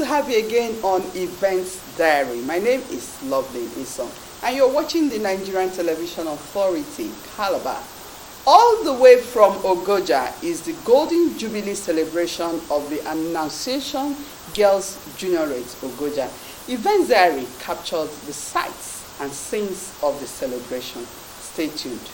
to have you again on Events Diary. My name is Loveling Isom, and you're watching the Nigerian Television Authority, Calabar. All the way from Ogoja is the Golden Jubilee celebration of the Annunciation Girls Juniorate Ogoja. Events Diary captured the sights and scenes of the celebration. Stay tuned.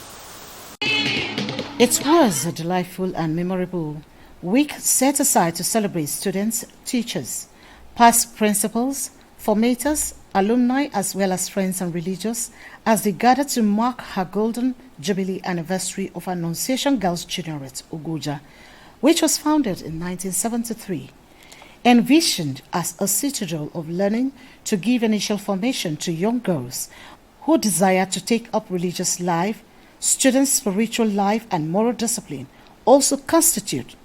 It was a delightful and memorable week set aside to celebrate students, teachers, past principals, formators, alumni, as well as friends and religious, as they gathered to mark her Golden Jubilee anniversary of Annunciation Girls Juniorate Ogoja, which was founded in 1973. Envisioned as a citadel of learning to give initial formation to young girls who desire to take up religious life, students' spiritual life and moral discipline also constitute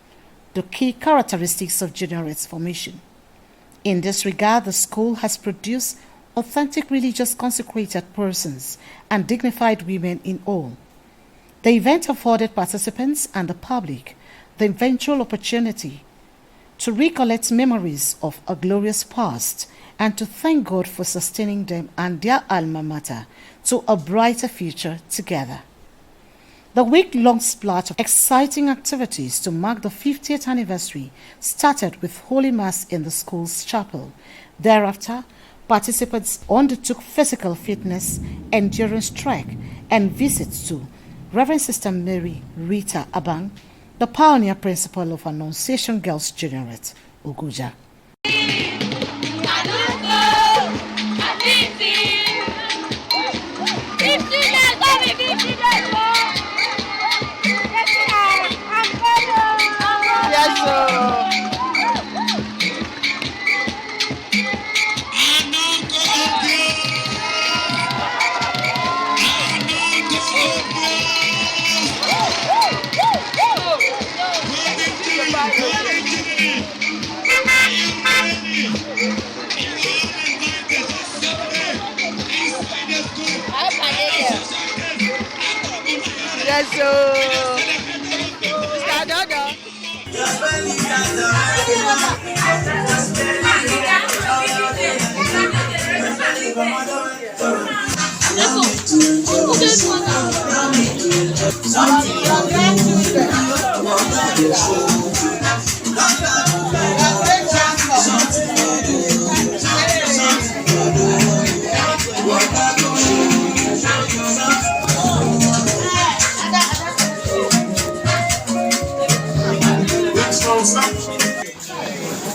the key characteristics of Juniorate's formation. In this regard, the school has produced authentic religious consecrated persons and dignified women in all. The event afforded participants and the public the eventual opportunity to recollect memories of a glorious past and to thank God for sustaining them and their alma mater to a brighter future together. The week-long splash of exciting activities to mark the 50th anniversary started with Holy Mass in the school's chapel. Thereafter, participants undertook physical fitness, endurance trek, and visits to Reverend Sister Mary Rita Abang, the pioneer principal of Annunciation Girls Juniorate Ogoja. Yes, Mr. Dodo.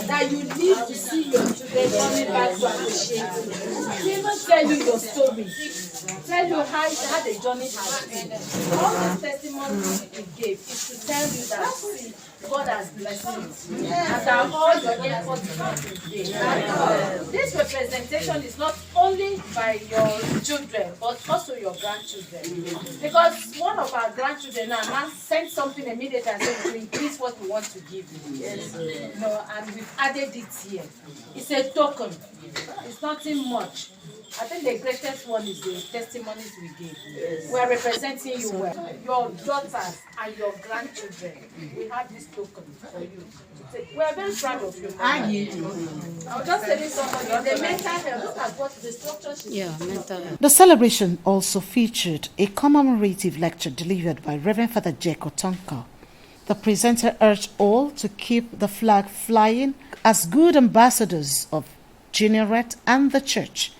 That you need to see your children coming back to appreciate you. They even tell you your story. Tell you how the journey has been. All the testimonies we gave is to tell you that see, God has blessed you. And that all your efforts have been paid. This representation is not only by your children, but also your grandchildren. Because one of our grandchildren now sent something immediately and said to increase what we want to give you. Yes. No, and we've added it here. It's a token. It's nothing much. I think the greatest one is the testimonies we gave. Yes. We are representing you well. Your daughters and your grandchildren, we have this token for you. We are very proud of you. I was just telling somebody, the mental health, look at what the structure is. Yeah, mental health. The celebration also featured a commemorative lecture delivered by Reverend Father Jack Otonka. The presenter urged all to keep the flag flying as good ambassadors of Juniorate and the church.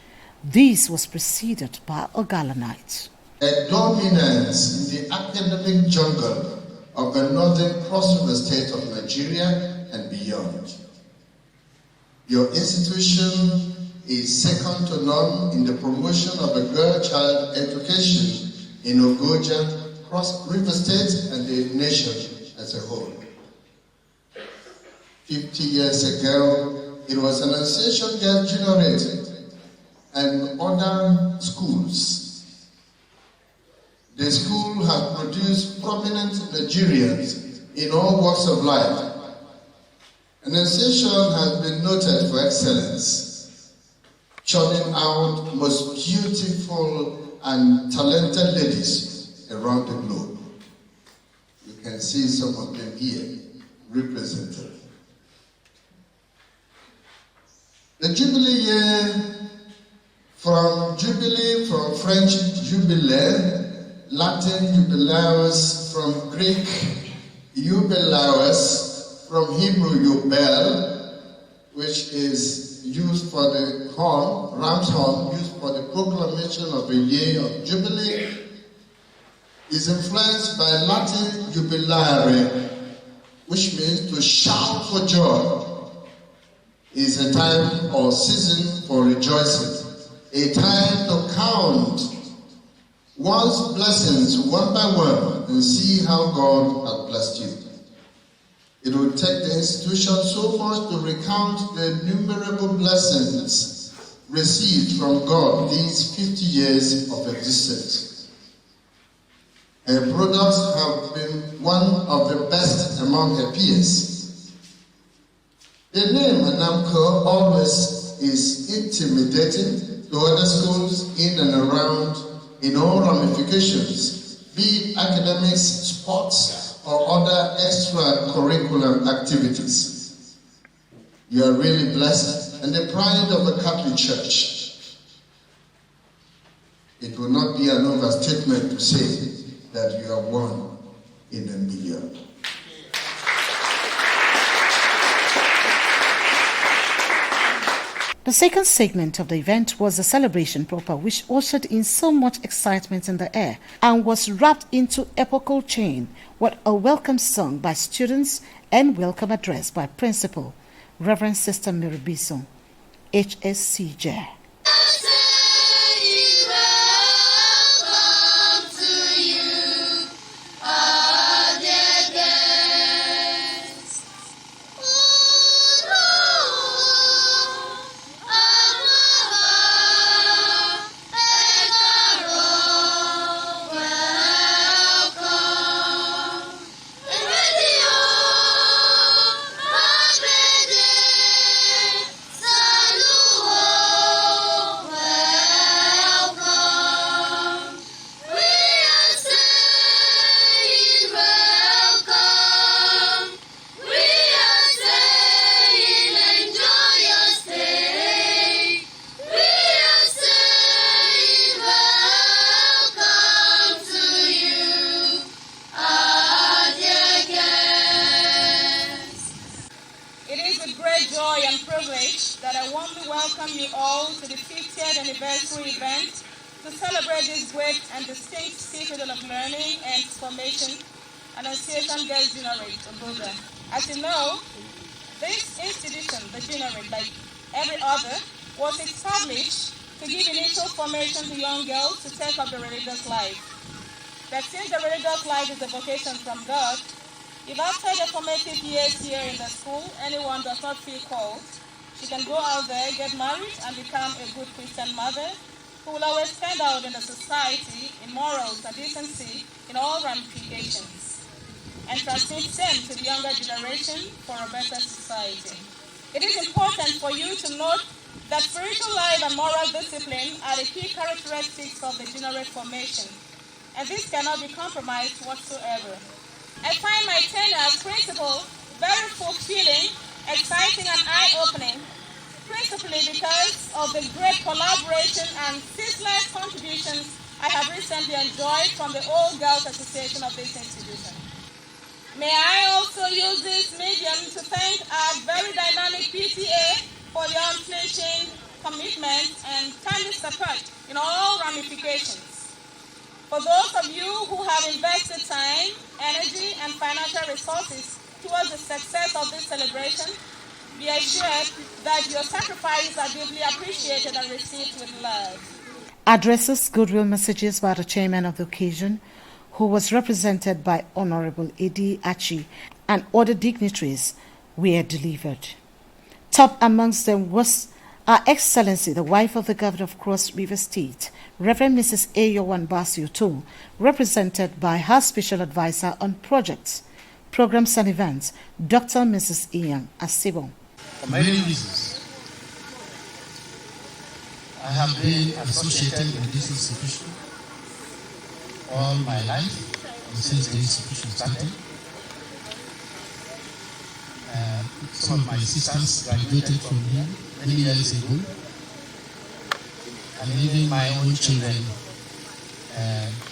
This was preceded by a gala night. A dominance in the academic jungle of the northern crossover state of Nigeria and beyond. Your institution is second to none in the promotion of a girl-child education in Ogoja, Cross River State and the nation as a whole. 50 years ago, it was Annunciation Girls Juniorate and other schools. The school has produced prominent Nigerians in all walks of life. Annunciation has been noted for excellence, churning out most beautiful and talented ladies around the globe. You can see some of them here represented. French jubilé, Latin jubilaus, from Greek jubilaus, from Hebrew jubel, which is used for the horn, ram's horn, used for the proclamation of a year of jubilee, is influenced by Latin jubilare, which means to shout for joy. Is a time or season for rejoicing, a time to count one's blessings one by one and see how God has blessed you. It will take the institution so much to recount the innumerable blessings received from God these 50 years of existence. Her products have been one of the best among her peers. The name Anamco always is intimidating to other schools in and around in all ramifications, be it academics, sports, or other extracurricular activities. You are really blessed and the pride of the Catholic Church. It will not be an overstatement to say that you are one in a million. The second segment of the event was the celebration proper, which ushered in so much excitement in the air and was wrapped into epochal chain with a welcome song by students and welcome address by Principal Reverend Sister Mary Bison, HSCJ. Welcome you all to the 50th anniversary event to celebrate this great and distinct citadel of learning and formation, Annunciation Girls Generate, Ogoga. As you know, this institution, the Generate, like every other, was established to give initial formation to young girls to take up the religious life. But since the religious life is a vocation from God, if after the formative years here in the school, anyone does not feel called, she can go out there, get married, and become a good Christian mother who will always stand out in the society in morals and decency in all ramifications and transmit them to the younger generation for a better society. It is important for you to note that spiritual life and moral discipline are the key characteristics of the Generate formation, and this cannot be compromised whatsoever. I find my tenure as principal very fulfilling, exciting and eye-opening, principally because of the great collaboration and ceaseless contributions I have recently enjoyed from the All Girls Association of this institution. May I also use this medium to thank our very dynamic PTA for your unflinching commitment and timely support in all ramifications. For those of you who have invested time, energy, and financial resources towards the success of this celebration, be assured that your sacrifices are deeply appreciated and received with love. Addresses, goodwill messages by the chairman of the occasion, who was represented by Honorable Eddie Achi, and other dignitaries were delivered. Top amongst them was Her Excellency, the wife of the Governor of Cross River State, Reverend Mrs. Ayowan Basio, represented by her Special Advisor on Projects, Programs and Events, Dr. Mrs. Ian Asibo. For many reasons, I have been associated with this institution all my life, since the institution started. Some of my sisters graduated from here many years ago, and even my own children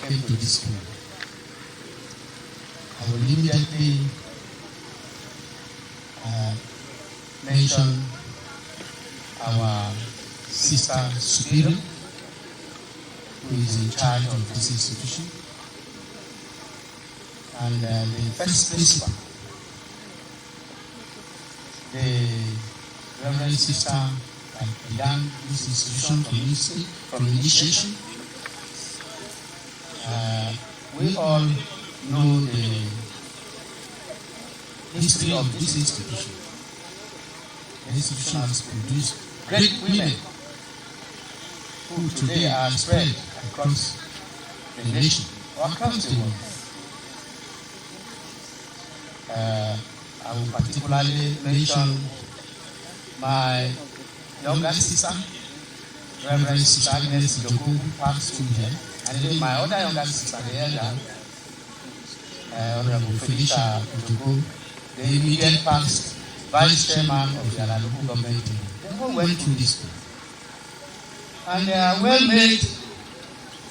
came to this school. I will immediately mention our sister superior, who is in charge of this institution, and the first principal, the Reverend Sister that began this institution from initiation. We all know the history of this institution. The institution has produced great women who today are spread across the nation or across the world. I will particularly mention my younger sister, Reverend Sister Agnes Joku, who passed through here, and then my other younger sister, the elder, Honorable Felicia Joku, the immediate past vice chairman of the local government. They all went through this school. And they are well-made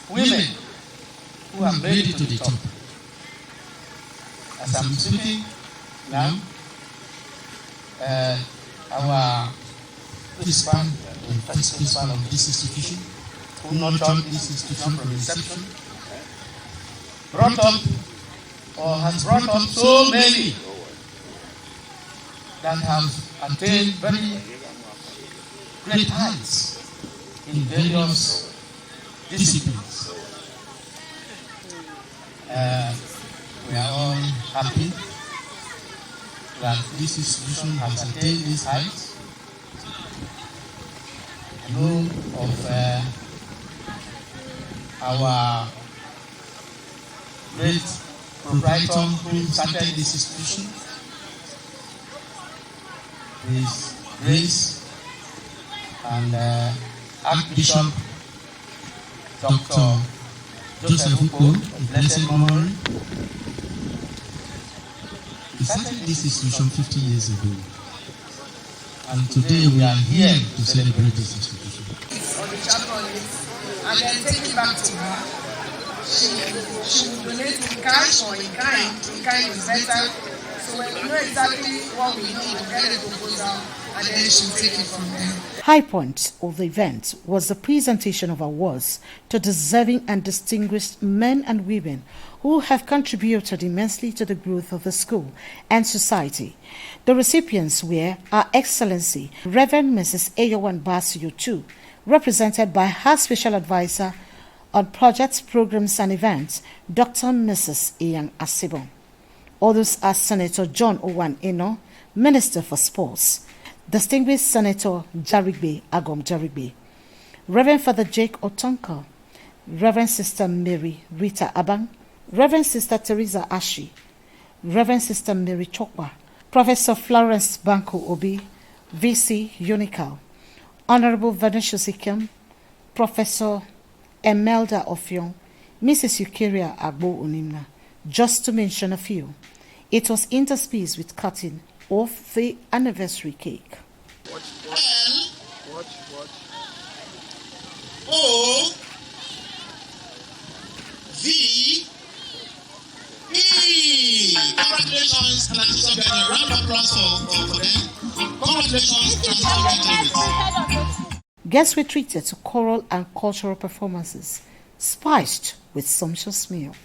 women who have made it to the top. As I'm speaking now, our principal, the first principal of this institution, who nurtured this institution from inception, brought up or has brought up so many that have attained very great heights in various disciplines. We are all happy that this institution has attained these heights. I know of our great proprietor who started this institution, His Grace and Archbishop Dr. Joseph Uko, blessed memory. He started this institution 50 years ago, and today we are here to celebrate this institution. On the chapter on it, and then take it back to her. She will donate in cash or in kind. In kind is better. So when we know exactly what we need, we'll get a proposal, and then she'll take it from there. High point of the event was the presentation of awards to deserving and distinguished men and women who have contributed immensely to the growth of the school and society. The recipients were Her Excellency Reverend Mrs. Ayowan Basuyo II, represented by her Special Advisor on Projects, Programs and Events, Dr. Mrs. Ian Asibo. Others are Senator John Owan Eno, Minister for Sports, Distinguished Senator Jarigbe Agom Jarigbe, Reverend Father Jake Otonka, Reverend Sister Mary Rita Abang, Reverend Sister Teresa Ashi, Reverend Sister Mary Chokwa, Professor Florence Banko Obi, VC Unical, Honorable Vanessa Sikem, Professor Emelda Ofion, Mrs. Eukaria Agbo Unimna, just to mention a few. It was interspersed with cutting of the anniversary cake. Watch. O V E. Congratulations, and a round of applause for them. Congratulations. Guests were treated to choral and cultural performances, spiced with sumptuous meal.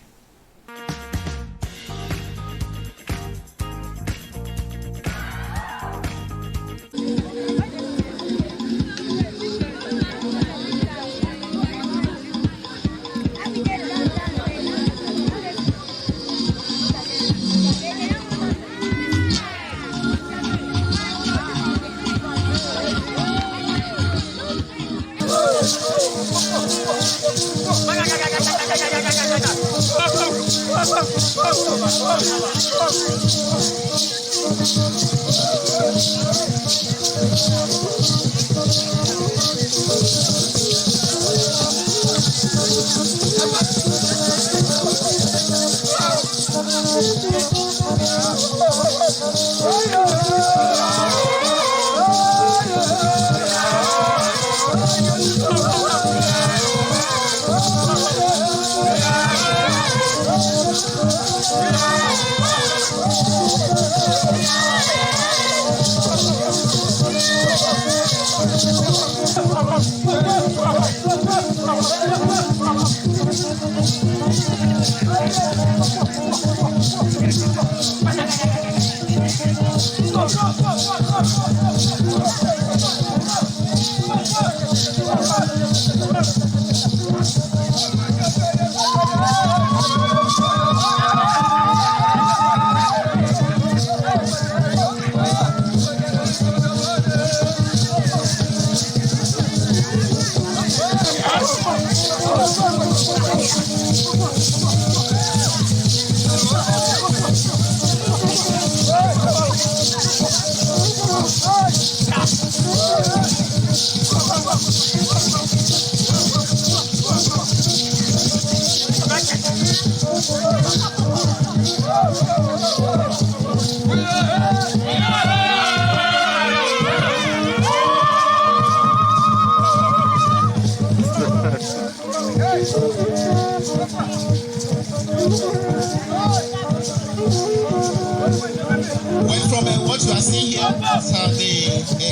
Well, from what you are seeing here, the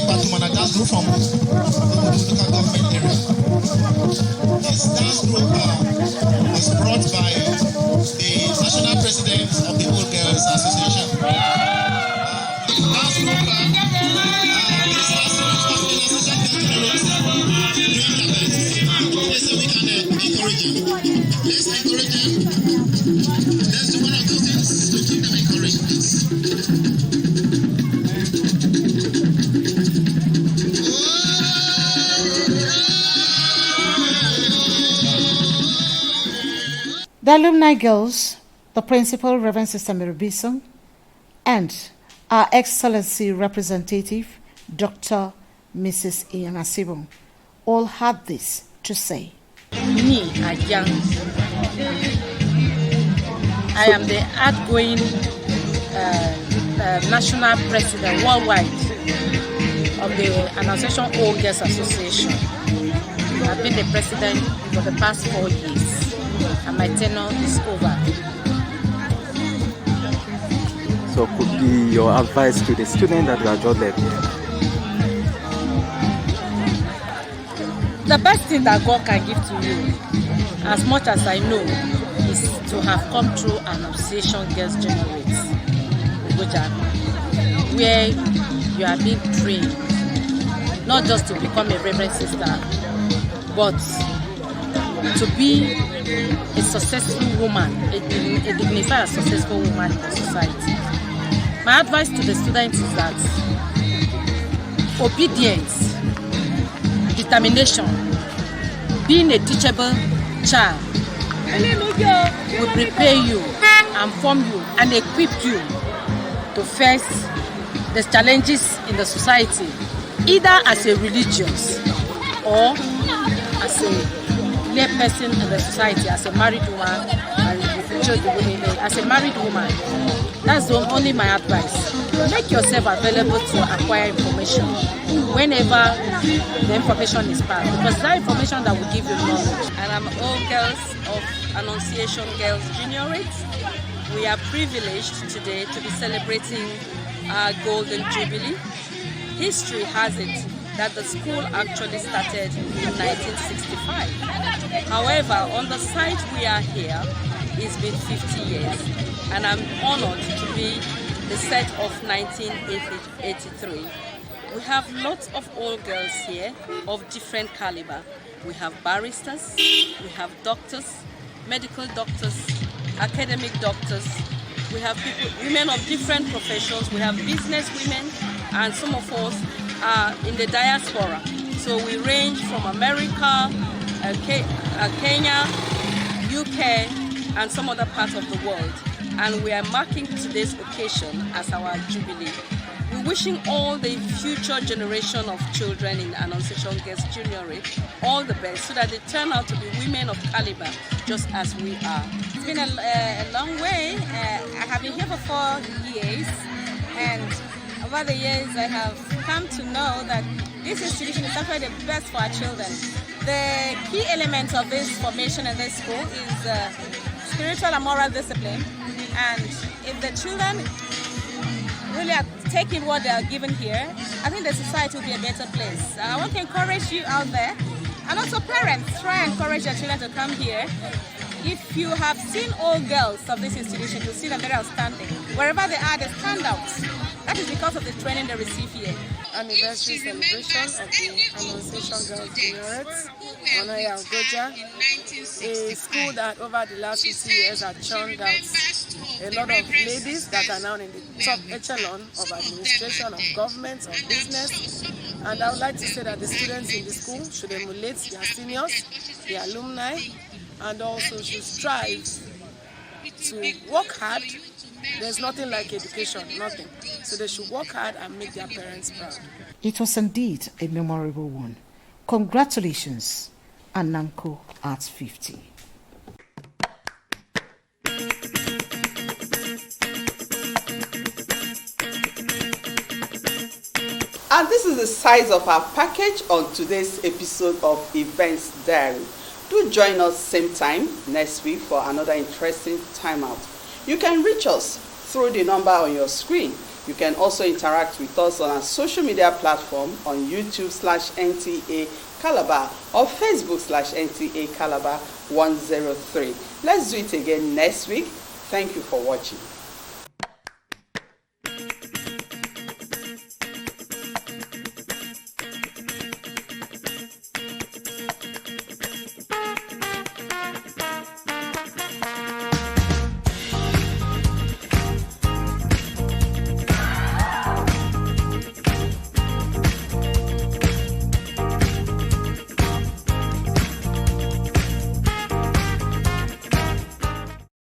Patumana dance group from the local government area. This dance group was brought by the national president of the Old Girls Association. The dance group, this last so we can encourage them. Let's encourage them. Let's do one or two things to keep them encouraged, please. The alumni girls, the principal, Reverend Sister Mary Bison, and our Excellency Representative, Dr. Mrs. Ian Asibo, all had this to say. Me, Ajang. I am the outgoing national president worldwide of the Annunciation All Girls Association. I've been the president for the past 4 years, and my tenure is over. So could be your advice to the student that you are just left here? The best thing that God can give to you, as much as I know, is to have come through an Association Girls Generate, where you are being trained, not just to become a reverend sister, but to be a successful woman, a dignified, successful woman in society. My advice to the students is that obedience, determination, being a teachable child will prepare you and form you and equip you to face the challenges in the society, either as a religious or as a lay person in the society, as a married woman, as a married woman. That's only my advice. Make yourself available to acquire information whenever the information is passed, because that information that will give you knowledge. And I'm all girls of Annunciation Girls Juniorate. We are privileged today to be celebrating our Golden Jubilee. History has it that the school actually started in 1965. However, on the site we are here, it's been 50 years, and I'm honored to be the set of 1983. We have lots of all girls here of different caliber. We have barristers, we have doctors, medical doctors, academic doctors. We have people, women of different professions. We have business women, and some of us are in the diaspora. So we range from America, Kenya, UK, and some other parts of the world. And we are marking today's occasion as our Jubilee. We're wishing all the future generation of children in Annunciation Girls Juniorate all the best, so that they turn out to be women of caliber, just as we are. It's been a long way. I have been here for 4 years, and over the years I have come to know that this institution is actually the best for our children. The key element of this formation in this school is spiritual and moral discipline, And if the children really are taking what they are given here, I think the society will be a better place. I want to encourage you out there, and also parents, try and encourage your children to come here. If you have seen all girls of this institution, you'll see them very outstanding. Wherever they are, they stand out. That is because of the training they receive here. Anniversary celebration of the Annunciation Girls Generate, Onoya Ogoja, a school that over the last 50 years has churned out a lot of ladies that are now in the top echelon of administration, of government, of business. And I would like to say that the students in the school should emulate their seniors, their alumni, and also should strive to work hard. There's nothing like education, nothing. So they should work hard and make their parents proud. It was indeed a memorable one. Congratulations, Ananko at 50. And this is the size of our package on today's episode of Events Diary. Do join us same time next week for another interesting time out. You can reach us through the number on your screen. You can also interact with us on our social media platform on YouTube/NTA Calabar or Facebook/NTA Calabar 103. Let's do it again next week. Thank you for watching.